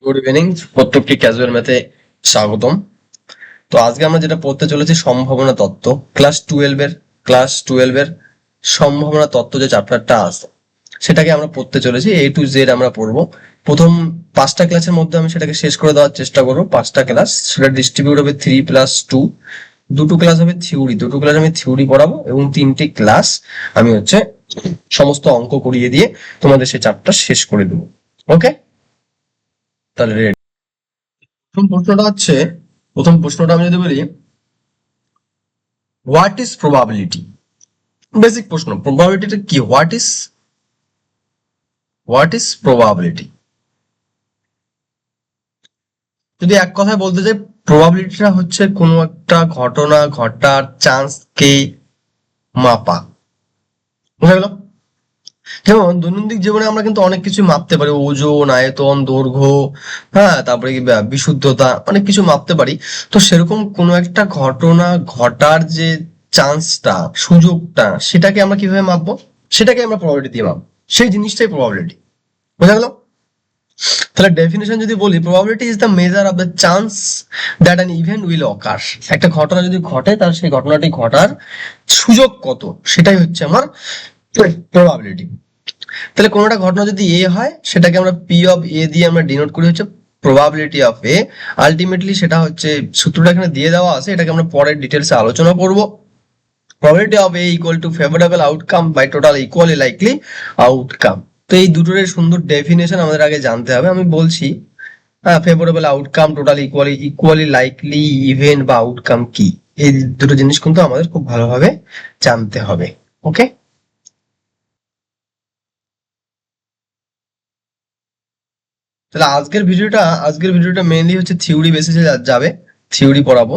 Good evening, প্রত্যেককে casual ম্যাথে স্বাগতম। তো আজকে আমরা যেটা পড়তে চলেছি সম্ভাবনা তত্ত্ব। ক্লাস টুয়েলভ এর সম্ভাবনা তত্ত্ব যে চ্যাপ্টারটা আছে সেটাকে আমরা পড়তে চলেছি, A to Z আমরা পড়বো। প্রথম 5টা ক্লাসের মধ্যে আমি সেটাকে শেষ করে দেওয়ার চেষ্টা করবো। 5টা ক্লাস সেটা ডিস্ট্রিবিউট হবে 3+2। দুটো ক্লাস হবে থিওরি, দুটো ক্লাস আমি থিওরি পড়াবো এবং 3টে ক্লাস আমি সমস্ত অঙ্ক করিয়ে দিয়ে তোমাদের সেই চ্যাপ্টার শেষ করে দেবো। ওকে, তাহলে প্রথম প্রশ্নটা হচ্ছে, প্রথম প্রশ্নটা আমি যদি বলি, হোয়াট ইজ প্রবাবিলিটি? বেসিক প্রশ্ন, প্রবাবিলিটিটা কি? What is probability? যদি এক কথায় বলতে চাই, প্রবাবিলিটিটা হচ্ছে কোনো একটা ঘটনা ঘটার চান্সকে মাপা। বুঝা গেল? যেমন দৈনন্দিন জীবনে আমরা কিন্তু অনেক কিছু মাপতে পারি, ওজন, আয়তন, দৈর্ঘ্য, হ্যাঁ, তারপরে কি বিশুদ্ধতা, অনেক কিছু মাপতে পারি। তো সেরকম কোনো একটা ঘটনা ঘটার যে চান্সটা, সুযোগটা, সেটাকে আমরা কিভাবে মাপবো? সেটাকে আমরা প্রবাবিলিটি দিয়ে মাপবো। সেই জিনিসটাই প্রবাবিলিটি। বোঝা গেল? তাহলে ডেফিনেশন যদি বলি, probability is the measure of the chance that an event will occur. একটা ঘটনা যদি ঘটে, তাহলে সেই ঘটনাটি ঘটার সুযোগ কত, সেটাই হচ্ছে আমার প্রবাবিলিটি। তাহলে কোনো একটা ঘটনা যদি এ হয়, সেটাকে আমরা P(A) দিয়ে আমরা ডিনোট করি হচ্ছে প্রবাবিলিটি অফ এ। আলটিমেটলি সেটা হচ্ছে, সূত্রটা এখানে দিয়ে দেওয়া আছে, এটাকে আমরা পরের ডিটেলসে আলোচনা করব। Probability of A equal to favourable outcome by total equally likely outcome. তো এই দুটোর সুন্দর ডেফিনেশন আমাদের আগে জানতে হবে। আমি বলছি, হ্যাঁ, favourable outcome, total equally likely event বা আউটকাম কি, এই দুটো জিনিস কিন্তু আমাদের খুব ভালোভাবে জানতে হবে। ওকে, তাহলে আজকের ভিডিওটা মেইনলি হচ্ছে থিওরি বেসিসে যাবে। থিওরি পড়াবো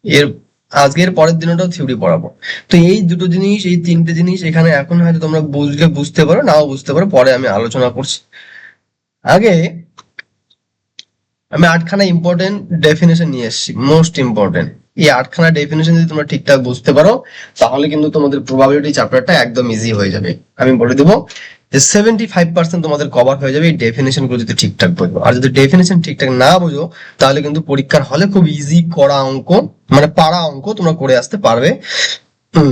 এর, আজকের পরের দিনটাও থিওরি পড়াবো। তো এই দুটো জিনিস, এই তিনটে জিনিস এখানে এখন হয়তো তোমরা বুঝলে বুঝতে পারো, নাও বুঝতে পারো, পরে আমি আলোচনা করছি। আগে আমি 8খানা ইম্পর্টেন্ট ডেফিনেশন নিয়ে এসেছি, মোস্ট ইম্পর্টেন্ট। এই 8খানা ডেফিনেশন যদি তোমরা ঠিকঠাক বুঝতে পারো, তাহলে কিন্তু তোমাদের প্রবাবিলিটি চ্যাপ্টারটা একদম ইজি হয়ে যাবে। আমি বলে দেবো যে 75% তোমাদের কভার হয়ে যাবে এই ডেফিনেশন গুলো যদি ঠিকঠাক বোঝো। আর যদি ডেফিনেশন ঠিকঠাক না বোঝো, তাহলে কিন্তু পরীক্ষার হলে খুব ইজি করা অঙ্ক, মানে পারা অঙ্ক তোমরা করে আসতে পারবে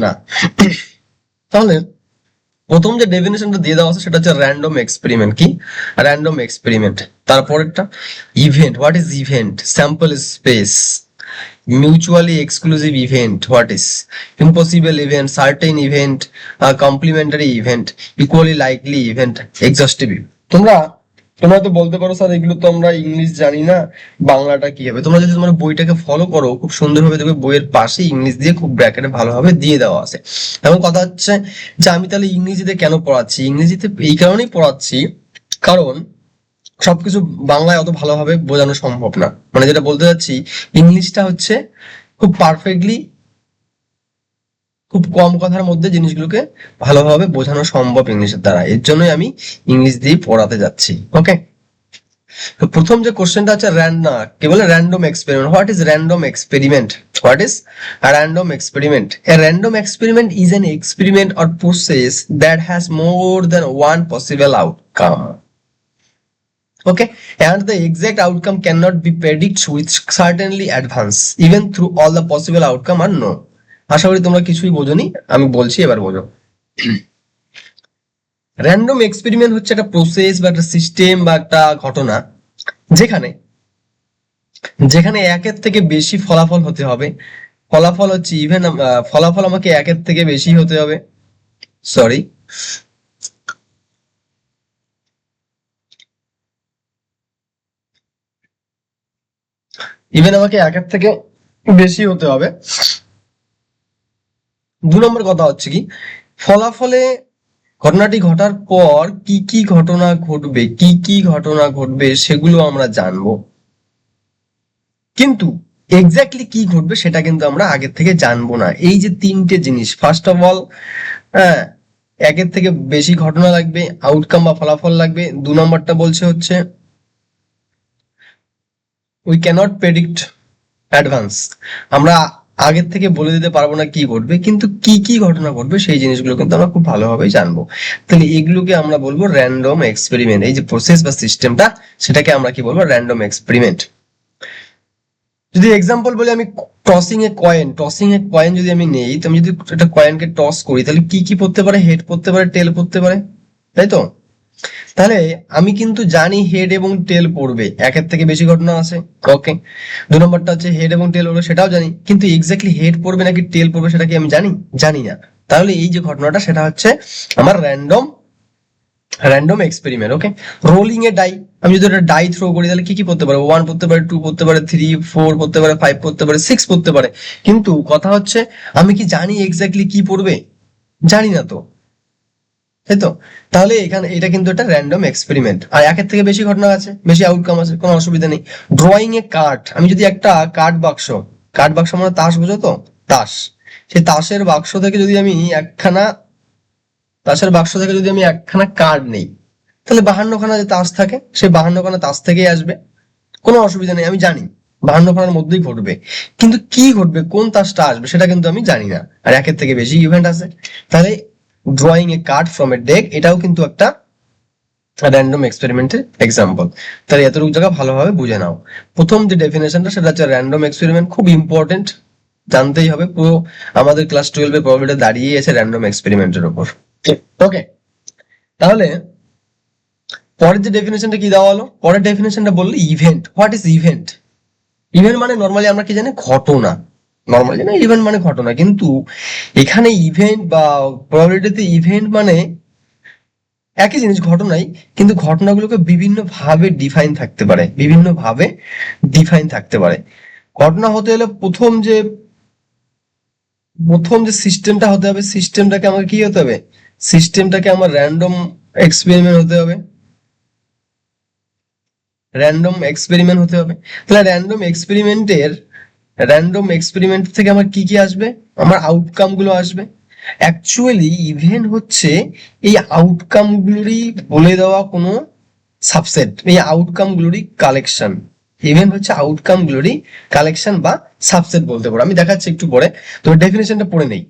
না। তাহলে প্রথম যে ডেফিনেশনটা দিয়ে দেওয়া আছে সেটা হচ্ছে র্যান্ডম এক্সপেরিমেন্ট। কি র্যান্ডম এক্সপেরিমেন্ট? তারপরেরটা event, what is event? Sample space, mutually exclusive event, what is impossible event, certain event, complementary event, equally likely event, exhaustive event। তোমরা তোমরা তো বলতে পারো, স্যার এগুলো তো আমরা ইংলিশ জানি না, বাংলাটা কি হবে? তোমরা যদি তোমার বইটাকে ফলো করো খুব সুন্দরভাবে, দেখবে বইয়ের পাশে ইংলিশ দিয়ে খুব ব্র্যাকেটে ভালোভাবে দিয়ে দেওয়া আছে। এখন কথা হচ্ছে যে আমি তাহলে ইংরেজিতে কেন পড়াচ্ছি? ইংরেজিতে এই কারণেই পড়াচ্ছি, কারণ সবকিছু বাংলায় অত ভালোভাবে বোঝানো সম্ভব না। মানে যেটা বলতে চাচ্ছি, ইংলিশটা হচ্ছে খুব পারফেক্টলি, খুব কম কথার মধ্যে জিনিসগুলোকে ভালোভাবে বোঝানো সম্ভব ইংলিশের দ্বারা। এর জন্যই আমি ইংলিশ দিয়ে পড়াতে যাচ্ছি। ওকে, তো প্রথম যে কোশ্চেনটা আছে, কি বলে random experiment. What is random experiment? What is random experiment? A random experiment is an experiment or process that has more than one possible outcome. Okay, and the exact outcome cannot be predicted with certainly advance, even through all the possible outcome are known. আশা করি তোমরা কিছুই বোঝোনি, আমি বলছি এবার বোঝো। Random experiment হচ্ছে একটা process বা একটা সিস্টেম বা একটা ঘটনা, যেখানে যেখানে একের থেকে বেশি ফলাফল হতে হবে। ফলাফল হচ্ছে ইভেন, ফলাফল আমাকে একের থেকে বেশি হতে হবে, সরি, ইভেন আমাকে একের থেকে বেশি হতে হবে। 2 নম্বর কথা হচ্ছে কি, ফলাফলে ঘটনাটি ঘটার পর কি কি ঘটনা ঘটবে সেগুলো আমরা জানবো, কিন্তু এক্স্যাক্টলি কি ঘটবে সেটা কিন্তু আমরা আগের থেকে জানবো না। এই যে তিনটে জিনিস, ফার্স্ট অফ অল, হ্যাঁ, একের থেকে বেশি ঘটনা লাগবে, আউটকাম বা ফলাফল লাগবে। 2 নম্বরটা বলছে হচ্ছে উই ক্যানট প্রেডিক্ট অ্যাডভান্স, আমরা আগের থেকে বলে দিতে পারবো না কি ঘটবে, কিন্তু কি কি ঘটনা ঘটবে সেই জিনিসগুলো কিন্তু আমরা খুব ভালোভাবে জানবো। তাহলে এগুলোকে আমরা বলবো র্যান্ডম এক্সপেরিমেন্ট। এই যে প্রসেস বা সিস্টেমটা, সেটাকে আমরা কি বলবো, র্যান্ডম এক্সপেরিমেন্ট। যদি এক্সাম্পল বলি, আমি টসিং এ কয়েন যদি আমি নেই, তো আমি যদি একটা কয়েনকে টস করি, তাহলে কি কি পড়তে পারে, হেড পড়তে পারে, টেল পড়তে পারে, তাই তো? তাহলে আমি কিন্তু জানি হেড এবং টেল পড়বে, একের থেকে বেশি ঘটনা আছে, ওকে। 2 নম্বরটা হচ্ছে হেড এবং টেল পড়বে, সেটাও জানি, কিন্তু এক্স্যাক্টলি হেড পড়বে নাকি টেল পড়বে সেটা কি আমি জানি? জানি না। তাহলে এই যে ঘটনাটা, সেটা হচ্ছে আমার র্যান্ডম এক্সপেরিমেন্ট, ওকে। রোলিং এ ডাই, আমি যদি একটা ডাই থ্রো করি, তাহলে কি কি পড়তে পারে? 1 পড়তে পারে, 2 পড়তে পারে, 3 4 পড়তে পারে, 5 পড়তে পারে, 6 পড়তে পারে। কিন্তু কথা হচ্ছে, আমি কি জানি এক্স্যাক্টলি কি পড়বে? জানি না তো, তাই তো? তাহলে এখানে এটা কিন্তু একটা র্যান্ডম এক্সপেরিমেন্ট, আর একের থেকে বেশি ঘটনা আছে, বেশি আউটকাম আছে, কোনো অসুবিধা নেই। ড্রয়িং এ কার্ড, আমি যদি একটা কার্ড বাক্স মানে তাস, বুঝো তো? তাস, সেই তাসের বাক্স থেকে যদি আমি একখানা তাসের বাক্স থেকে যদি আমি একখানা কার্ড নেই, তাহলে 52খানা যে তাস থাকে, সেই 52খানা তাস থেকেই আসবে, কোনো অসুবিধা নেই, আমি জানি 52খানার মধ্যেই ঘটবে। কিন্তু কি ঘটবে, কোন তাসটা আসবে, সেটা কিন্তু আমি জানি না, আর একের থেকে বেশি ইভেন্ট আছে। তাহলে drawing a card from a deck, এটাও কিন্তু একটা র্যান্ডম এক্সপেরিমেন্টের এক্সাম্পল। তাহলে এতটুকু জায়গা ভালোভাবে বুঝে নাও। প্রথম যে ডেফিনেশনটা, সেটা হচ্ছে র্যান্ডম এক্সপেরিমেন্ট, খুব ইম্পর্টেন্ট, জানতেই হবে। পুরো আমাদের ক্লাস 12 এর প্রবলেমটা দাঁড়িয়ে আছে র্যান্ডম এক্সপেরিমেন্টের উপর, ওকে। তাহলে পরের যে ডেফিনেশনটা কি দেওয়া হলো, পরের ডেফিনেশনটা বললো event. What is event? Event মানে নর্মালি আমরা কি জানি, ঘটনা। নর্মালি জানি ইভেন্ট মানে ঘটনা, কিন্তু এখানে ইভেন্ট বা প্রবাবিলিটিতে ইভেন্ট মানে একই জিনিস, ঘটনাই, কিন্তু ঘটনাগুলোকে বিভিন্ন ভাবে ডিফাইন থাকতে পারে, বিভিন্ন ভাবে ডিফাইন থাকতে পারে। ঘটনা হতে হলে প্রথম যে সিস্টেমটা হতে হবে, সিস্টেমটাকে আমাকে কি হতে হবে, সিস্টেমটাকে আমার র্যান্ডম এক্সপেরিমেন্ট হতে হবে, র্যান্ডম এক্সপেরিমেন্ট হতে হবে। তাহলে র্যান্ডম এক্সপেরিমেন্ট থেকে আমার কি কি আসবে, আমার আউটকাম গুলো আসবে। অ্যাকচুয়ালি ইভেন্ট হচ্ছে এই আউটকাম গুলোরই বলে দেওয়া কোনো সাবসেট, এই আউটকাম গুলোরই কালেকশন। ইভেন্ট হচ্ছে আউটকাম গুলোরই কালেকশন বা সাবসেট বলতে পারো, আমি দেখাচ্ছি একটু পরে। তো ডেফিনেশনটা পড়ে নেই।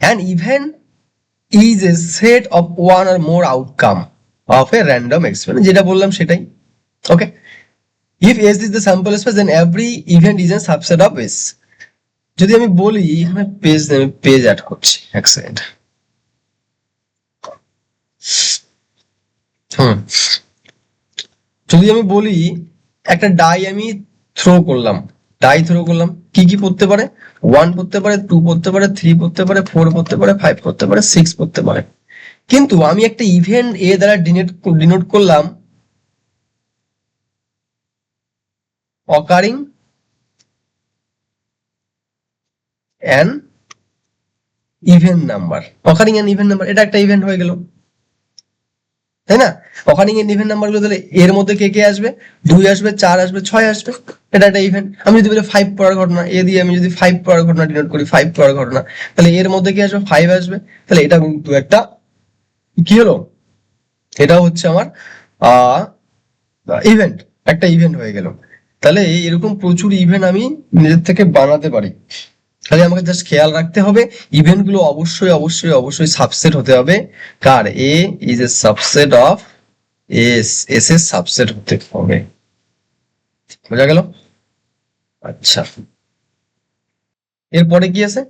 An event is a set of one or more outcome of a random experiment, যেটা বললাম সেটাই, okay. If S is the sample space, then every event is a subset of S. যদি আমি বলি, এখানে পেজ অ্যাড করছি, এক second. হুম, যদি আমি বলি একটা ডাই আমি থ্রো করলাম, কি কি পড়তে পারে? 1 পড়তে পারে, 2 পড়তে পারে, 3 পড়তে পারে, 4 পড়তে পারে, 5 পড়তে পারে, 6 পড়তে পারে। কিন্তু আমি একটা ইভেন্ট এ দ্বারা ডিনোট করলাম অকারিং অ্যান ইভেন্ট নাম্বার, এটা একটা ইভেন্ট হয়ে গেল, তাই না? অকারিং এর ইভেন্ট নাম্বার গুলো, তাহলে এর মধ্যে কে কে আসবে? 2 আসবে, 4 আসবে, 6 আসবে, এটা একটা ইভেন্ট। আমি যদি বলি 5 পড়ার ঘটনা, এ দিয়ে আমি যদি 5 পড়ার ঘটনা ডিনোট করি, 5 পড়ার ঘটনা, তাহলে এর মধ্যে কি আসবে? 5 আসবে। তাহলে এটা কিন্তু একটা কি হলো, এটাও হচ্ছে আমার আহ ইভেন্ট, একটা ইভেন্ট হয়ে গেল। তাহলে এরকম প্রচুর ইভেন্ট আমি নিজের থেকে বানাতে পারি। তাহলে আমাকে জাস্ট খেয়াল রাখতে হবে, ইভেন্ট গুলো অবশ্যই অবশ্যই অবশ্যই সাবসেট হতে হবে। কার? A is a subset of S, S এর সাবসেট হতে হবে। বোঝা গেল? আচ্ছা, এরপরে কি আছে?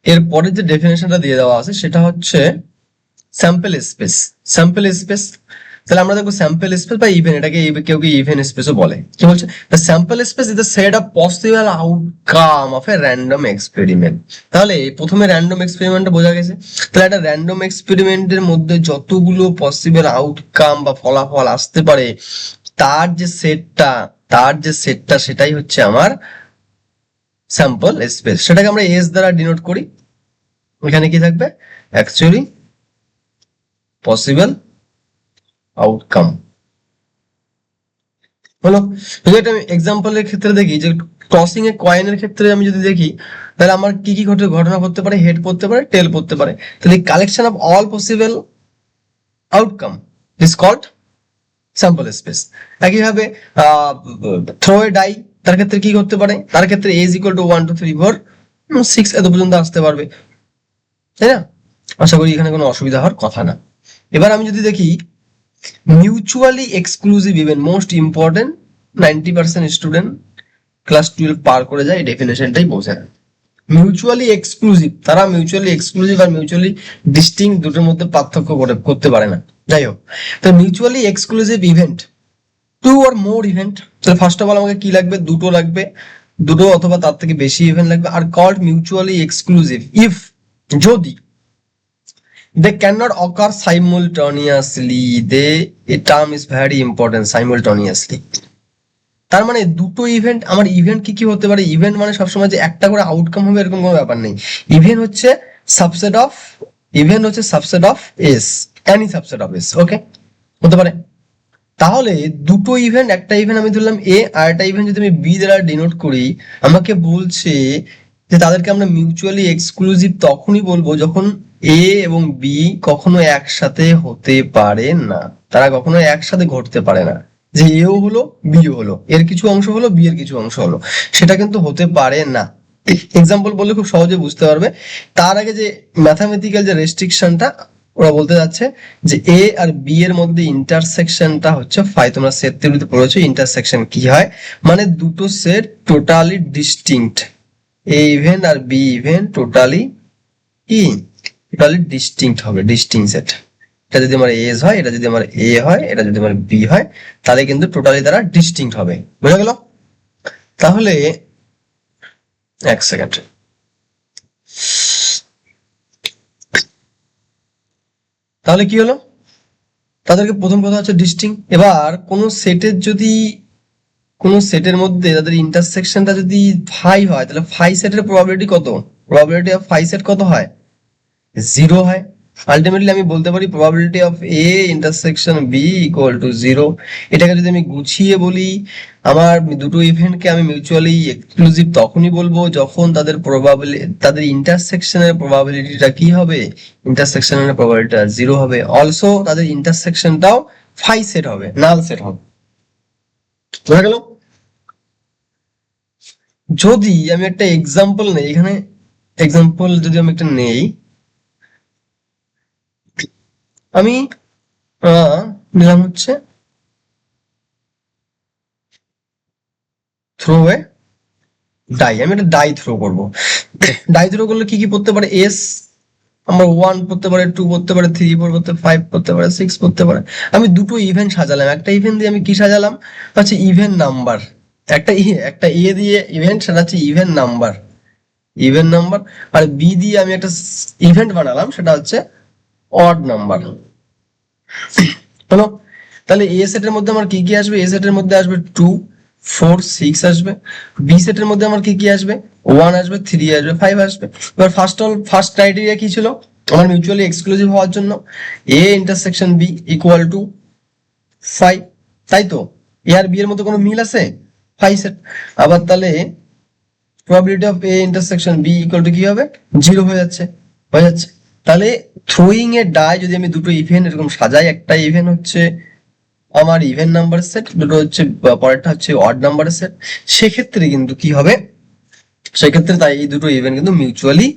এরপরে যে ডেফিনেশনটা দিয়ে দেওয়া আছে, সেটা হচ্ছে স্যাম্পল স্পেস। স্যাম্পল স্পেস, তাহলে আমরা দেখবো স্যাম্পল স্পেস বা ইভেন্ট, এটাকে কেউ কেউ ইভেন্ট স্পেসও বলে। কি বলছে? The sample space is the set of possible outcome of a random experiment. তাহলে প্রথমে র্যান্ডম এক্সপেরিমেন্টটা বোঝা গেছে। তাহলে একটা র্যান্ডম এক্সপেরিমেন্টের মধ্যে যতগুলো পসিবল আউটকাম বা ফলাফল আসতে পারে, তার যে সেটটা সেটাই হচ্ছে আমার স্যাম্পল স্পেস। সেটাকে আমরা এস দ্বারা ডিনোট করি। এখানে কি থাকবে? অ্যাকচুয়ালি পসিবল আউটকাম হলো। যদি একটা এক্সাম্পলের ক্ষেত্রে দেখি, যে টসিং এ কয়েনের ক্ষেত্রে আমি যদি দেখি, তাহলে আমার কি কি ঘটনা ঘটতে পারে? হেড পড়তে পারে, টেল পড়তে পারে। তাহলে collection of all possible outcome is called sample space. একইভাবে থ্রো এ ডাই, তার ক্ষেত্রে কি করতে পারে? তার ক্ষেত্রে এজ ইকুয়াল টু 1 2 3 4 6 এত পর্যন্ত আসতে পারবে, তাই না? আশা করি এখানে কোনো অসুবিধা হওয়ার কথা না। এবার আমি যদি দেখি mutually exclusive event most important, 90% student class 12 পার করে যায়, এই ডেফিনেশনটাই বোঝে না। মিউচুয়ালি এক্সক্লুসিভ, তারা মিউচুয়ালি এক্সক্লুসিভ আর মিউচুয়ালি ডিস্টিংক্ট দুটোর মধ্যে পার্থক্য করতে পারে না। যাই হোক, তো mutually exclusive event, two or more event, তাহলে ফার্স্ট অফ অল আমাকে কি লাগবে, দুটো লাগবে, দুটো অথবা তার থেকে বেশি ইভেন্ট লাগবে, আর কল্ড মিউচুয়ালি এক্সক্লুসিভ ইফ, যদি they cannot occur simultaneously, they, a term is very important, simultaneously। তার মানে দুটো ইভেন্ট, আমার ইভেন্ট কি কি হতে পারে, ইভেন্ট মানে সবসময় যে একটা করে আউটকাম হবে এরকম কোনো ব্যাপার নেই। ইভেন্ট হচ্ছে সাবসেট অফ, ইভেন্ট হচ্ছে subset of S, any subset of S, okay, হতে পারে। তাহলে দুটো ইভেন্ট, একটা ইভেন্ট আমি ধরলাম এ আর একটা ইভেন্ট যদি আমি বি দ্বারা ডিনোট করি, আমাকে বলছে যে তাদেরকে আমরা মিউচুয়ালি এক্সক্লুসিভ তখনই বলবো যখন এ এবং বি কখনো একসাথে হতে পারে না, তারা কখনো একসাথে ঘটতে পারে না, যে এও হলো বিও হলো, এর কিছু অংশ হলো বি এর কিছু অংশ হলো, সেটা কিন্তু হতে পারে না। এক্সাম্পল বললে খুব সহজে বুঝতে পারবে। তার আগে যে ম্যাথামেটিক্যাল যে রেস্ট্রিকশনটা ওরা বলতে যাচ্ছে যে এ আর বি এর মধ্যে ইন্টারসেকশনটা হচ্ছে ফাই, তোমরা সেট থিওরিতে পড়েছো ইন্টারসেকশন কি হয়, মানে দুটো সেট টোটালি ডিস্টিংক্ট, এ ইভেন্ট আর বি ইভেন্ট টোটালি কি, টোটালি ডিস্টিংক্ট হবে, ডিস্টিংক্ট সেট। এটা যদি আমার এস হয়, এটা যদি আমার এ হয়, এটা যদি আমার বি হয়, তাহলে কিন্তু টোটালি তারা ডিস্টিংক্ট হবে, বুঝা গেল? তাহলে এক সেকেন্ড, তাহলে কি হলো, তাদেরকে প্রথম কথা হচ্ছে ডিস্টিং। এবার কোন সেটের যদি, কোন সেটের মধ্যে তাদের ইন্টারসেকশনটা যদি ফাই হয়, তাহলে ফাই সেটের প্রবাবিলিটি কত, প্রবাবিলিটি অফ ফাই সেট কত হয়, 0 হয়। আলটিমেটলি আমি বলতে পারি probability of A intersection B equal to 0। এটাকে যদি আমি গুছিয়ে বলি, আমার দুটো ইভেন্টকে আমি মিউচুয়ালি এক্সক্লুসিভ তখনই বলবো যখন তাদের প্রবাবিলিটি, তাদের ইন্টারসেকশনের প্রবাবিলিটিটা কি হবে, ইন্টারসেকশনের প্রবাবিলিটিটা 0 হবে, অলসো তাদের ইন্টারসেকশনটাও ফাই সেট হবে, নাল সেট হবে, বোঝা গেল? যদি আমি একটা এক্সাম্পল নেই এখানে, এক্সাম্পল যদি আমি একটা নেই, আমি নিলাম হচ্ছে থ্রো এ ডাই, আমি একটা ডাই থ্রো করবো। ডাই থ্রো করলে কি কি পড়তে পারে, এস আমার 1 পড়তে পারে, 2 পড়তে পারে, 3 পড়তে 5 পড়তে পারে, 6 পড়তে পারে। আমি দুটো ইভেন্ট সাজালাম, একটা ইভেন্ট দিয়ে আমি কি সাজালাম হচ্ছে ইভেন্ট নাম্বার, একটা এ দিয়ে ইভেন্ট, সেটা হচ্ছে ইভেন্ট নাম্বার, ইভেন্ট নাম্বার, আর বি দিয়ে আমি একটা ইভেন্ট বানালাম, সেটা হচ্ছে অড নাম্বার, হলো? তাহলে এ সেটের মধ্যে আমার কি কি আসবে, এ সেটের মধ্যে আসবে 2 4 6 আসবে, বি সেটের মধ্যে আমার কি কি আসবে, 1 আসবে, 3 আসবে, 5 আসবে। এবার ফার্স্ট ক্রাইটেরিয়া কি ছিল আমার মিউচুয়ালি এক্সক্লুসিভ হওয়ার জন্য, A intersection B equal to 5, তাই তো? এ আর বি এর মধ্যে কোনো মিল আছে, 5 সেট। আবার তাহলে probability of A intersection B equal to কি হবে, 0 হয়ে যাচ্ছে, হয়ে যাচ্ছে। তাহলে থ্রোয়িং এ ডাই যদি আমি দুটো ইভেন্ট এরকম সাজাই, একটা ইভেন্ট হচ্ছে আমার ইভেন নাম্বার সেট, দুটো হচ্ছে পরেরটা হচ্ছে অড নাম্বার সেট, সেক্ষেত্রে কিন্তু কি হবে, সেক্ষেত্রে তাই এই দুটো ইভেন্ট কিন্তু মিউচুয়ালি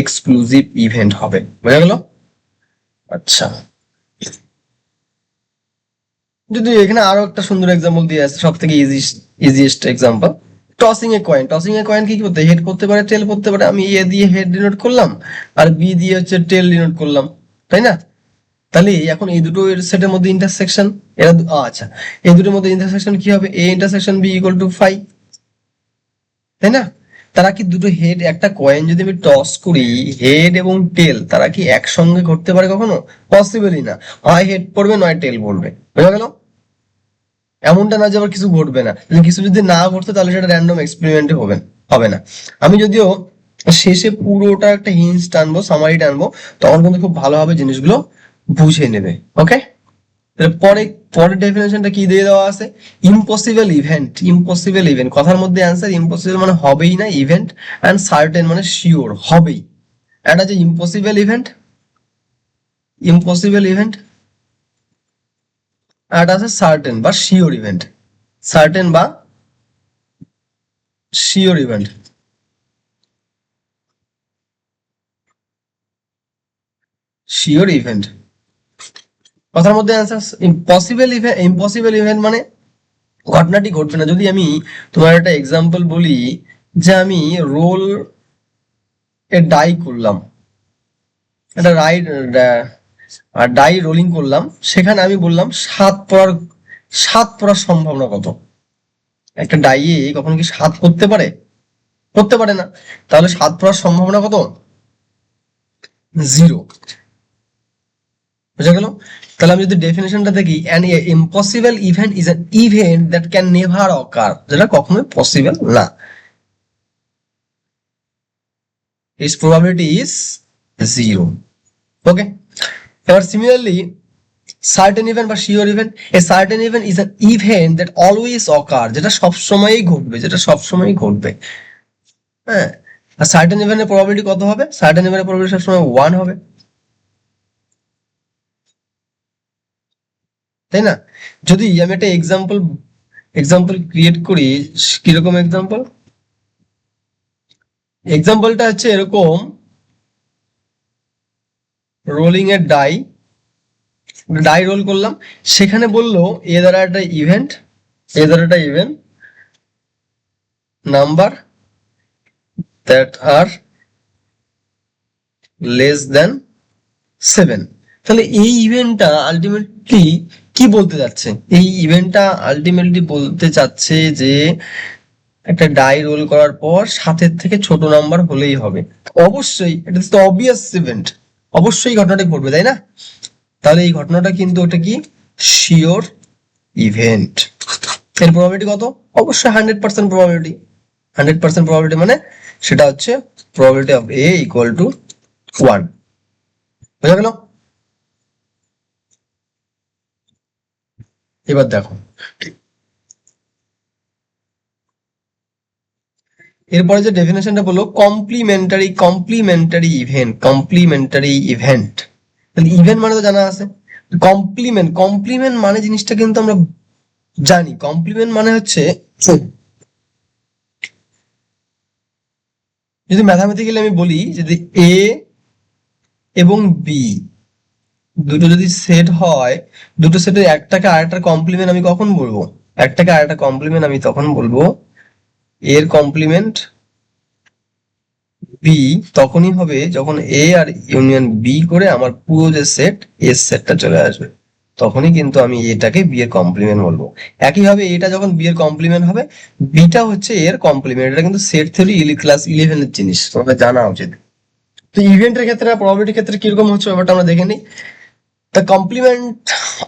এক্সক্লুসিভ ইভেন্ট হবে, বোঝা গেল? আচ্ছা, যদি এখানে আরো একটা সুন্দর এক্সাম্পল দিয়ে আছে, সব থেকে ইজিয়েস্ট এক্সাম্পল, টসিং এ কয়েন। টসিং এ কয়েন কি করতে, হেড করতে পারে, টেল করতে পারে, আমি এ দিয়ে হেড ডিনোট করলাম আর বি দিয়ে হচ্ছে টেল ডিনোট করলাম, তাই না? তাহলে এখন এই দুটো সেটের মধ্যে ইন্টারসেকশন, এরা আচ্ছা, এই দুটোর মধ্যে ইন্টারসেকশন কি হবে, A intersection B equal to 5, তাই না? তারা কি দুটো হেড, একটা কয়েন যদি আমি টস করি, হেড এবং টেল তারা কি একসঙ্গে ঘটতে পারে কখনো, পসিবলই না, হয় হেড পড়বে নয় টেল পড়বে, বোঝা গেল? এমনটা না যে আবার কিছু ঘটবে না, কিছু যদি না ঘটতো তাহলে সেটা র্যান্ডম এক্সপেরিমেন্টে হবে, হবে না। আমি যদিও শেষে পুরোটা একটা হিন্স টানবো, সামারি টানবো, তখন কিন্তু খুব ভালোভাবে জিনিসগুলো বুঝে নেবে, ওকে? পরে, পরের ডেফিনেশনটা কি দিয়ে দেওয়া আছে, ইম্পসিবল ইভেন্ট, ইম্পসিবল ইভেন্ট কথার মধ্যে অ্যান্সার, ইম্পসিবল মানে হবেই না, ইভেন্ট এন্ড সার্টেন মানে শিওর হবেই, এটা যে ইম্পসিবল ইভেন্ট, ইম্পসিবল ইভেন্ট, আর এটা আছে সার্টেন বা শিওর ইভেন্ট, সার্টেন বা শিওর ইভেন্ট। Sure event. কথার মধ্যে অ্যান্সার ইম্পসিবল ইভেন্ট মানে ঘটনাটি ঘটবে না। যদি আমি তোমার একটা এক্সাম্পল বলি যে আমি রোল এ ডাই করলাম, একটা ডাই রোলিং করলাম, সেখানে আমি বললাম সাত পড়ার সম্ভাবনা কত। একটা ডাইয়ে কখনো কি সাত করতে পারে? করতে পারে না। তাহলে সাত পড়ার সম্ভাবনা কত? 0। বুঝা গেল? তাহলে আমি যদি ডেফিনেশনটা দেখি, an impossible event is an event that can never occur, যেটা কখনোই পসিবল না। its probability is 0. ওকে, এবার সিমিলারলি সার্টেন ইভেন্ট বা sure event, a certain event is an event that always occur, যেটা সবসময়ই ঘটবে, যেটা সবসময়ই ঘটবে। হ্যাঁ, আর সার্টেন ইভেন্টের প্রবাবিলিটি কত হবে? সার্টেন ইভেন্টের প্রবাবিলিটি সবসময় 1 হবে, তাই না? যদি আমি একটা এক্সাম্পল ক্রিয়েট করি, কিরকম এক্সাম্পল? এক্সাম্পলটা হচ্ছে এরকম, রোলিং এর ডাই রোল করলাম, সেখানে বললো এ দ্বারা একটা event, number that are less than 7। তাহলে এই ইভেন্টটা আলটিমেটলি কি বলতে যাচ্ছে? এই ইভেন্টটা আলটিমেটলি বলতে চাচ্ছে যে একটা ডাই রোল করার পর 7-এর থেকে ছোট নাম্বার হলেই হবে। অবশ্যই এটা তো অবভিয়াস ইভেন্ট, অবশ্যই ঘটনাটা ঘটবে, তাই না? তাহলে এই ঘটনাটা কিন্তু ওটা কি? Sure event. এর প্রবাবিলিটি কত? অবশ্যই 100% প্রবাবিলিটি। 100% প্রবাবিলিটি মানে সেটা হচ্ছে probability of A equal two 1। বুঝা গেল? এবার দেখো, এরপরে যে ডেফিনেশনটা বললো কমপ্লিমেন্টারি ইভেন্ট। তাহলে ইভেন্ট মানে তো জানা আছে, কমপ্লিমেন্ট মানে জিনিসটা কিন্তু আমরা জানি। কমপ্লিমেন্ট মানে হচ্ছে, যদি ম্যাথামেটিক্যালি আমি বলি, যদি এ এবং বি দুটো যদি সেট হয়, দুটো সেটের একটাকে আরেকটার কমপ্লিমেন্ট আমি কখন বলবো? একটাকে আরেকটা কমপ্লিমেন্ট আমি তখন বলবো এর কমপ্লিমেন্ট বি তখনই হবে যখন এ আর ইউনিয়ন বি করে আমার পুরো যে সেট এর সেটটা চলে আসবে, তখনই কিন্তু আমি এটাকে বি এর কমপ্লিমেন্ট বলবো। একইভাবে এটা যখন বি এর কমপ্লিমেন্ট হবে, বিটা হচ্ছে এর কমপ্লিমেন্ট। এটা কিন্তু সেট থিওরি ক্লাস 11 এর জিনিস, তোমাদের জানা উচিত। তো ইভেন্টের ক্ষেত্রে আর প্রবাবিলিটির ক্ষেত্রে কিরকম হচ্ছে ব্যাপারটা আমরা দেখে নিই। The complement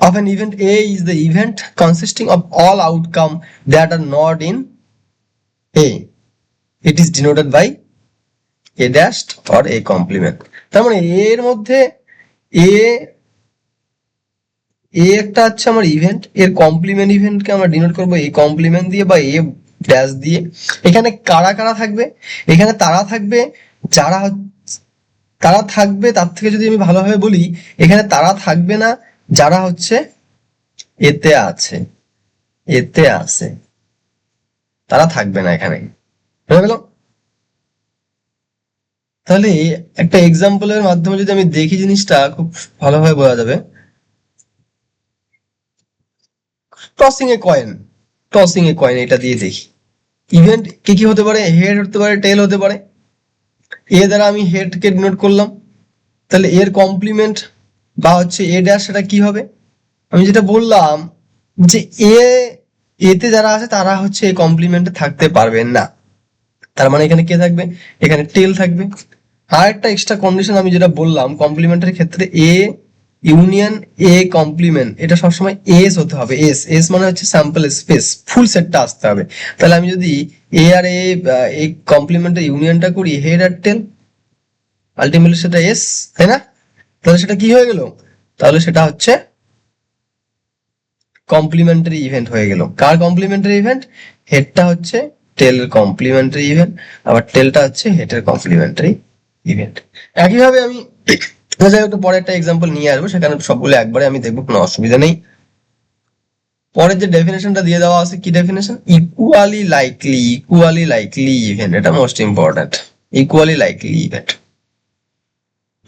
of an event A is the event consisting of all outcome that are not in A. It is denoted by A dashed or A complement. তার মানে এর মধ্যে এ একটা হচ্ছে আমার ইভেন্ট, এর কমপ্লিমেন্ট ইভেন্টকে আমরা ডিনোট করবো এ কমপ্লিমেন্ট দিয়ে বা এ ড্যাশ দিয়ে। এখানে কারা কারা থাকবে? এখানে তারা থাকবে যারা তার থেকে যদি আমি ভালোভাবে বলি, এখানে তারা থাকবে না যারা হচ্ছে এতে আছে, তারা থাকবে না এখানে। বুঝা গেল? তাহলে একটা এক্সাম্পলের মাধ্যমে যদি আমি দেখি, জিনিসটা খুব ভালোভাবে বোঝা যাবে। টসিং এ কয়েন এটা দিয়ে দেখি। ইভেন্ট কি কি হতে পারে? হেড হতে পারে, টেল হতে পারে। এ দ্বারা আমি হেডকে ডিনোট করলাম, তাহলে এর কমপ্লিমেন্ট বা হচ্ছে এ ড্যাশ সেটা কি হবে? আমি যেটা বললাম যে এতে যারা আছে তারা হচ্ছে এই কমপ্লিমেন্টে থাকতে পারবেন না। তার মানে এখানে কে থাকবে? এখানে টেল থাকবে। আর একটা এক্সট্রা কন্ডিশন আমি যেটা বললাম, কমপ্লিমেন্টের ক্ষেত্রে এ ইউনিয়ন এ কমপ্লিমেন্ট এটা সবসময় এস হতে হবে। এস মানে হচ্ছে স্যাম্পল স্পেস, ফুল সেটটা আসতে হবে। তাহলে আমি যদি এ আর এই কমপ্লিমেন্টের ইউনিয়নটা করি হেড আর টেল, আলটিমেটলি সেটা এস, তাই না? তাহলে সেটা কি হয়ে গেল? তাহলে সেটা হচ্ছে কমপ্লিমেন্টারি ইভেন্ট হয়ে গেল। কার কমপ্লিমেন্টারি ইভেন্ট? হেডটা হচ্ছে টেলের কমপ্লিমেন্টারি ইভেন্ট, আবার টেলটা হচ্ছে হেডের কমপ্লিমেন্টারি ইভেন্ট। একইভাবে আমি যাই একটু পরে একটা এক্সাম্পল নিয়ে আসবো, সেখানে সবগুলো একবারে আমি দেখবো, কোনো অসুবিধা নেই। পরের যে ডেফিনেশনটা দিয়ে দেওয়া আছে, কি ডেফিনেশন? Equally likely event. এটা most important, equally likely event.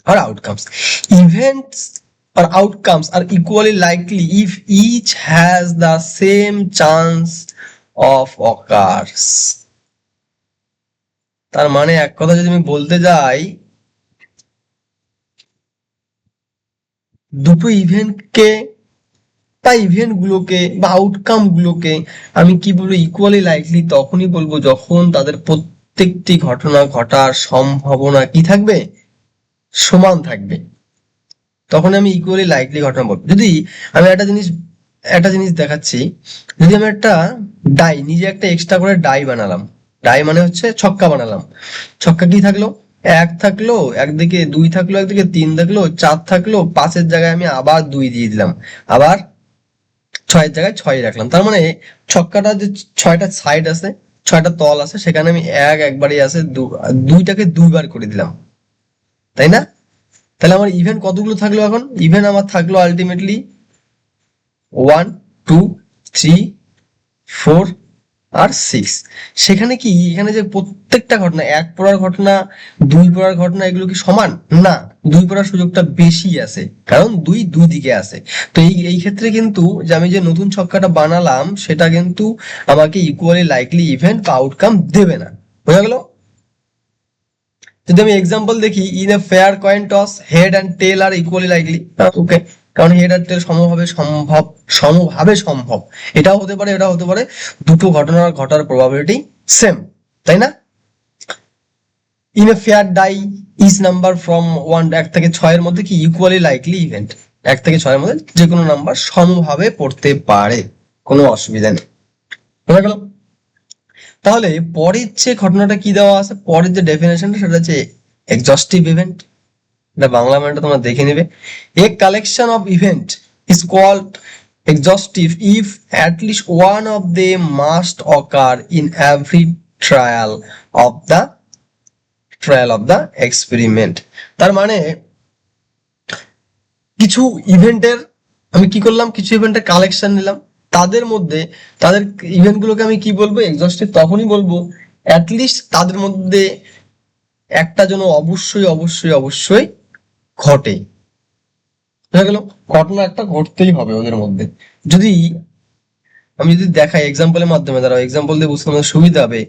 or outcomes. Events or outcomes are equally likely if each has the same chance of occurs. তার মানে এক কথা যদি আমি বলতে যাই, দুটো ইভেন্টকে বা ইভেন্ট গুলোকে বা আউটকাম গুলোকে আমি কি বলবো, ইকুয়ালি লাইকলি তখনই বলবো যখন তাদের প্রত্যেকটি ঘটনা ঘটার সম্ভাবনা কি থাকবে, সমান থাকবে, তখন আমি ইকুয়ালি লাইকলি ঘটনা বলবো। যদি আমি একটা জিনিস দেখাচ্ছি, যদি আমি একটা নিজে একটা এক্সট্রা করে ডাই বানালাম, ডাই মানে হচ্ছে ছক্কা বানালাম, ছক্কা কি থাকলো, এক থাকলো একদিকে, দুই থাকলো একদিকে, তিন থাকলো, চার থাকলো, পাঁচের জায়গায় আমি আবার দুই দিয়ে দিলাম, আবার ছয়ের জায়গায় ছয় রাখলাম। তার মানে ছক্কাটা যে ছয়টা সাইড আছে, ছয়টা তল আছে, সেখানে আমি একবারই আছে, দুইটাকে দুইবার করে দিলাম, তাই না? তাহলে আমার ইভেন্ট কতগুলো থাকলো, এখন ইভেন্ট আমার থাকলো আলটিমেটলি 1 2 3 4 আর 6। সেখানে কি এখানে যে প্রত্যেকটা ঘটনা, এক পড়ার ঘটনা, দুই পড়ার ঘটনা, এগুলো কি সমান না? দুই পড়ার সুযোগটা বেশি আছে, কারণ দুই দুই দিকে আছে। তো এই ক্ষেত্রে কিন্তু যে আমি যে নতুন ছক্কাটা বানালাম সেটা কিন্তু আমাকে ইকুয়ালি লাইকলি ইভেন্ট বা আউটকাম দেবে না। বোঝা গেল? যদি আমি এক্সাম্পল দেখি, in a fair coin toss head and tail are equally likely, okay, কারণ হেড আর টেল সমভাবে সম্ভব, এটাও হতে পারে এটাও হতে পারে, দুটো ঘটনার ঘটার প্রবাবিলিটি সেম, তাই না? In a fair die each number from 1 1 থেকে 6 এর মধ্যে কি ইকুয়ালি লাইকলি ইভেন্ট, 1 থেকে 6 এর মধ্যে যে কোনো নাম্বার সমভাবে পড়তে পারে, কোনো অসুবিধা নেই। বোঝা গেল? তাহলে পরের যে ঘটনাটা কি দেওয়া আছে, পরের যে ডেফিনেশনটা, সেটা হচ্ছে এক্সস্টিভ ইভেন্ট। এটা বাংলা মানেটা তোমরা দেখে নেবে। A collection of event is called exhaustive if at least one of them must occur in every trial of the experiment. তার মানে কিছু ইভেন্টের আমি কি করলাম, কিছু ইভেন্টের কালেকশন নিলাম, তাদের মধ্যে তাদের ইভেন্টগুলোকে আমি কি বলবো, এক্সস্টিভ তখনই বলবো অ্যাটলিস্ট তাদের মধ্যে একটা যেন অবশ্যই অবশ্যই অবশ্যই ঘটে। দেখা গেল ঘটনা একটা ঘটতেই হবে ওদের মধ্যে। যদি আমি যদি দেখাই এক্সাম্পলের মাধ্যমে, দাঁড়াও এক্সাম্পল দিয়ে বুঝতে আমাদের সুবিধা হবে।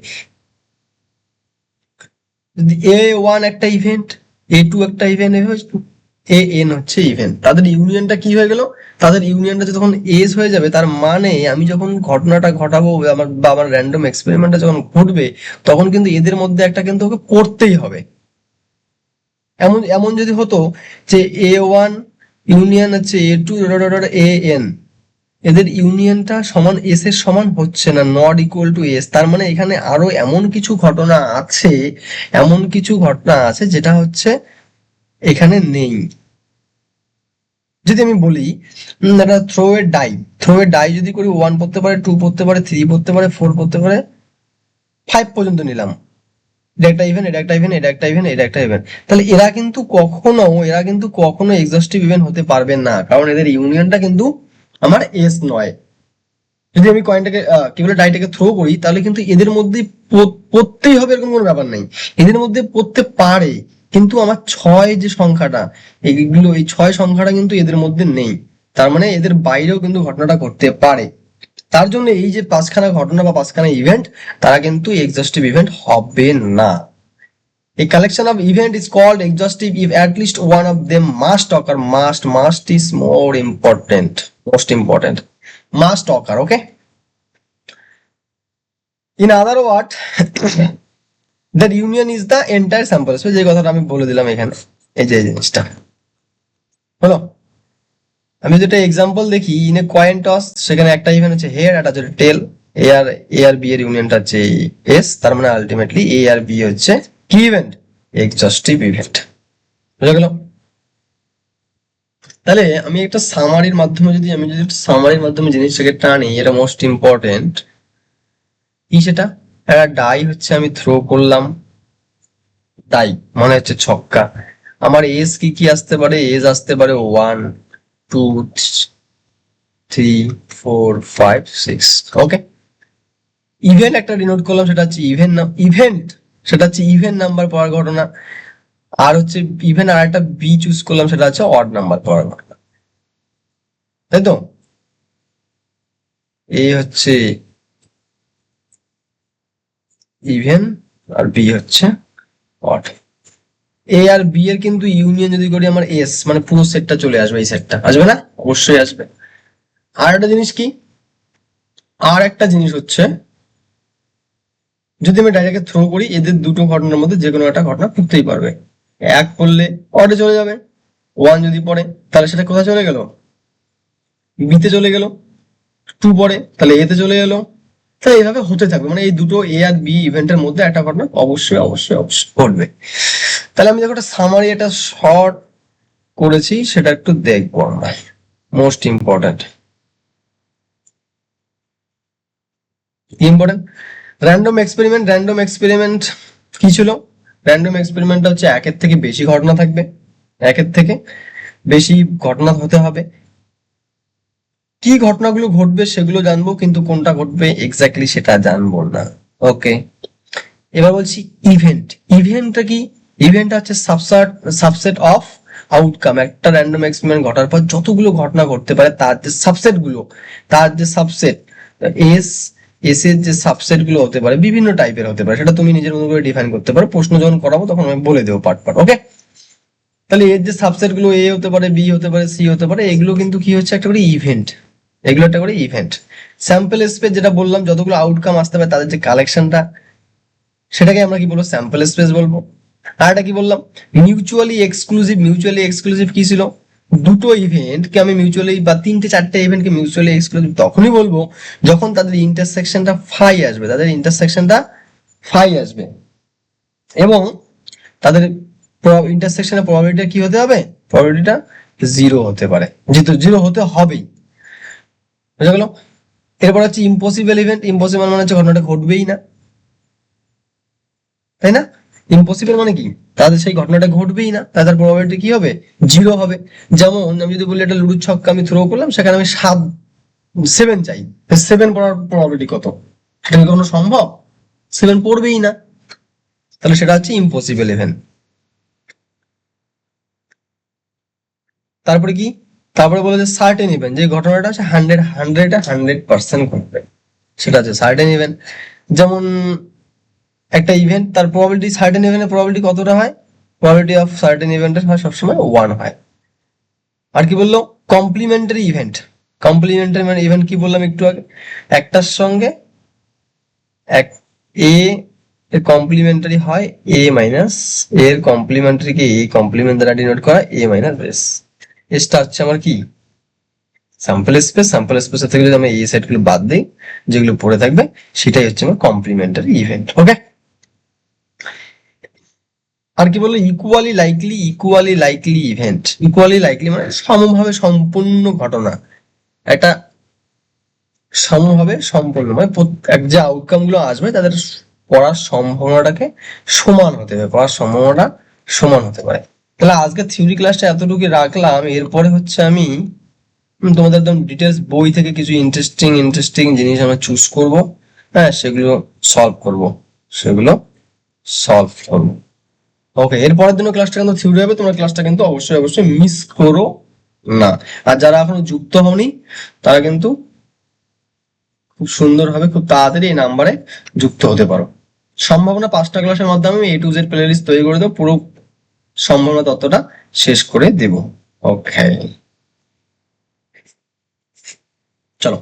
যদি A1 একটা ইভেন্ট, A2 একটা ইভেন্ট, AN হচ্ছে ইভেন্ট, তাদের ইউনিয়নটা কি হয়ে গেল, তাদের ইউনিয়নটা যখন এজ হয়ে যাবে, তার মানে আমি যখন ঘটনাটা ঘটাবো বা আমার র্যান্ডম এক্সপেরিমেন্টটা যখন ঘটবে, তখন কিন্তু এদের মধ্যে একটা কিন্তু ওকে করতেই হবে। এমন এমন যদি হতো যে A1 ইউনিয়ন হচ্ছে A2 AN, এদের ইউনিয়নটা সমান এস এর সমান হচ্ছে না, নট ইকুয়াল টু এস, তার মানে এখানে আরো এমন কিছু ঘটনা আছে, এমন কিছু ঘটনা আছে যেটা হচ্ছে এখানে নেই। যদি আমি বলি একটা থ্রো এ ডাই যদি করি, 1 পড়তে পারে, 2 পড়তে পারে, 3 পড়তে পারে, 4 পড়তে পারে, 5 পর্যন্ত নিলাম, এটা একটা ইভেন্ট, এটা একটা ইভেন্ট, এটা একটা ইভেন্ট, এটা একটা ইভেন্ট, তাহলে এরা কিন্তু কখনো এক্সস্টিভ ইভেন্ট হতে পারবে না, কারণ এদের ইউনিয়নটা কিন্তু আমার এস নয়। যদি আমি কয়েনটাকে কি বলে ডাইটাকে থ্রো করি, তাহলে কিন্তু এদের মধ্যে পড়তেই হবে এরকম কোনো ব্যাপার নেই, এদের মধ্যে পড়তে পারে, কিন্তু আমার 6 যে সংখ্যাটা, এই 6 সংখ্যাটা কিন্তু এদের মধ্যে নেই, তার মানে এদের বাইরেও কিন্তু ঘটনাটা ঘটতে পারে। তার জন্য এই যে 5খানা ঘটনা বা 5খানা ইভেন্ট, তারা কিন্তু এক্সস্টিভ ইভেন্ট হবে না। A collection of event is called exhaustive if at least one of them must occur. Must is more important. Most important. Must occur, okay? In other words, the union is the entire sample. So যে কথাটা আমি বলে দিলাম এখানে, এই যে জিনিসটা হলো। আমি যেটা এক্সাম্পল দেখি, ইন এ কয়েন টস, সেখানে একটা ইভেন্ট হচ্ছে হেড, একটা হচ্ছে টেল, এ আর বি এর ইউনিয়নটা হচ্ছে এস, তার মানে আলটিমেটলি এ আর বি হচ্ছে কি ইভেন্ট, এক্সস্টিভ ইভেন্ট। বুঝা গেল? তাহলে আমি একটা সামারির মাধ্যমে যদি সামারির মাধ্যমে জিনিসটাকে টানি, এটা মোস্ট ইম্পর্টেন্ট। কি সেটা, একটা ডাই হচ্ছে আমি থ্রো করলাম, ডাই মানে হচ্ছে ছক্কা, আমার এজ কি কি আসতে পারে, এজ আসতে পারে 1 2 3 4 5 6, ওকে। ইভেন্ট একটা ডিনোট করলাম, সেটা হচ্ছে ইভেন্ট নাম্বার পাওয়ার ঘটনা। আর হচ্ছে ইভেন আর একটা বি চুজ করলাম, সেটা হচ্ছে অড নাম্বার পাওয়ার ঘটনা, তাই তো? এই হচ্ছে ইভেন আর বি হচ্ছে অড। এ আর বি এর কিন্তু ইউনিয়ন যদি করি আমার এস মানে পুরো সেটটা চলে আসবে, এই সেটটা আসবে না? অবশ্যই আসবে। আর একটা জিনিস কি, আর একটা জিনিস হচ্ছে যদি আমি ডাইরেক্ট থ্রো করি, এদের দুটো ঘটনার মধ্যে যে কোনো একটা ঘটনা করতেই পারবে। এক করলে অডে চলে যাবে, ওয়ান যদি পড়ে তাহলে সেটা কোথায় চলে গেল, বিতে চলে গেল, টু পড়ে তাহলে এতে চলে গেল। তাহলে এইভাবে হতে থাকবে, মানে এই দুটো এ আর বি ইভেন্টের মধ্যে একটা ঘটনা অবশ্যই অবশ্যই অবশ্যই ঘটবে। তাহলে আমি দেখো একটা সামারি, একটা শর্ট করেছি, সেটা একটু দেখবো আমরা। Most important important random experiment কি ছিল? র্যান্ডম এক্সপেরিমেন্টটা হচ্ছে একের থেকে বেশি ঘটনা থাকবে, একের থেকে বেশি ঘটনা হতে হবে। কি ঘটনাগুলো ঘটবে সেগুলো জানবো, কিন্তু কোনটা ঘটবে এক্স্যাক্টলি সেটা জানবো না। ওকে, এবার বলছি ইভেন্ট। ইভেন্টটা কি? ইভেন্টটা হচ্ছে সাবসেট অফ আউটকাম। একটা র্যান্ডম এক্সপেরিমেন্ট ঘটার পর যতগুলো ঘটনা ঘটতে পারে তার যে সাবসেট গুলো, তার যে সাবসেট এস, এস এর যে সাবসেট গুলো হতে পারে বিভিন্ন টাইপের হতে পারে, সেটা তুমি নিজের মতো করে ডিফাইন করতে পারো। প্রশ্ন যখন করাবো তখন আমি বলে দেবো পার্ট পার্ট। ওকে, তাহলে এর যে সাবসেট গুলো এ হতে পারে, বি হতে পারে, সি হতে পারে, এগুলো কিন্তু কি হচ্ছে একটা করে ইভেন্ট, এগুলো একটা করে ইভেন্ট। স্যাম্পল স্পেস যেটা বললাম, যতগুলো আউটকাম আসতে পারে তাদের যে কালেকশনটা, সেটাকে আমরা কি বলবো, স্যাম্পল স্পেস বলবো। আর এটা কি বললাম, মিউচুয়ালি এক্সক্লুসিভ। মিউচুয়ালি এক্সক্লুসিভ কি ছিল? দুটো ইভেন্টকে আমি মিউচুয়ালি বা তিনটে চারটে ইভেন্টকে মিউচুয়ালি এক্সক্লুসিভ তখনই বলবো যখন তাদের ইন্টারসেকশনটা ফাই আসবে, তাদের ইন্টারসেকশনটা ফাই আসবে, এবং তাদের ইন্টারসেকশনের প্রবাবিলিটি কি হতে হবে, প্রবাবিলিটিটা জিরো হতে পারে, যেহেতু জিরো হতে হবেই। বুঝা গেল? এরপর হচ্ছে ইম্পসিবল ইভেন্ট। ইম্পসিবল মানে হচ্ছে ঘটনাটা ঘটবেই না, তাই না? ইম্পসিবল মানে কি, তাদের সেই ঘটনাটা ঘটবেই না, তাদের প্রবাবিলিটি কি হবে, জিরো হবে। যেমন আমি যদি বলি একটা লুডুর ছক্কা আমি থ্রো করলাম, সেখানে আমি সেভেন চাই, সেভেন পড়ার প্রবাবিলিটি কত? সেটা কি কখনো সম্ভব? সেভেন পড়বেই না, তাহলে সেটা হচ্ছে ইম্পসিবল ইভেন্ট। তারপরে কি, তারপরে বলে যে সার্টেন ইভেন্ট, যে ঘটনাটা হচ্ছে 100% ঘটবে, সেটা হচ্ছে সার্টেন ইভেন্ট। যেমন একটা ইভেন্ট, তার প্রবাবিলিটি, সার্টেন ইভেন্টের প্রবাবিলিটি কতটা হয়, প্রবাবিলিটি অফ সার্টেন ইভেন্টের হয় সবসময় ওয়ান হয়। আর কি বললো, কমপ্লিমেন্টারি ইভেন্ট। কমপ্লিমেন্টারি মানে ইভেন্ট কি বললাম একটু আগে, একটার সঙ্গে এক এ এর কমপ্লিমেন্টারি হয় এ মাইনাস, এর কমপ্লিমেন্টারি কে এ কমপ্লিমেন্ট দ্বারা ডিনোট করা এ মাইনাস বেস। এসটা হচ্ছে আমার কি, স্যাম্পল স্পেস। স্যাম্পল স্পেস থেকে যদি আমি এই সেট গুলো বাদ দিই, যেগুলো পড়ে থাকবে, সেটাই হচ্ছে আমার কমপ্লিমেন্টারি ইভেন্ট। ওকে, আর কি বললো, equally likely event. Equally likely মানে সমভাবে সম্পূর্ণ ঘটনা, একটা সমভাবে সম্পূর্ণ মানে যে আউটকাম গুলো আসবে তাদের পড়ার সম্ভাবনাটাকে সমান হতে হবে, পড়ার সম্ভাবনাটা সমান হতে পারে। তাহলে আজকে থিওরি ক্লাসটা এতটুকু রাখলাম। এরপরে হচ্ছে আমি তোমাদের একদম ডিটেলস বই থেকে কিছু ইন্টারেস্টিং জিনিস আমরা চুজ করব, হ্যাঁ, সেগুলো সলভ করব, সেগুলো সলভ করবো। ওকে, এরপরের দিনও ক্লাসটা কিন্তু থিওরি হবে, তোমরা ক্লাসটা কিন্তু অবশ্যই অবশ্যই মিস করো না। আর যারা এখনো যুক্ত হওনি তারা কিন্তু খুব সুন্দরভাবে খুব তাড়াতাড়ি এই নাম্বারে যুক্ত হতে পারো। সম্ভাবনা 5টা ক্লাসের মাধ্যমে আমি A to Z playlist তৈরি করে দেবো, পুরো সম্ভাবনা তত্ত্বটা শেষ করে দেব। ওকে, চলো।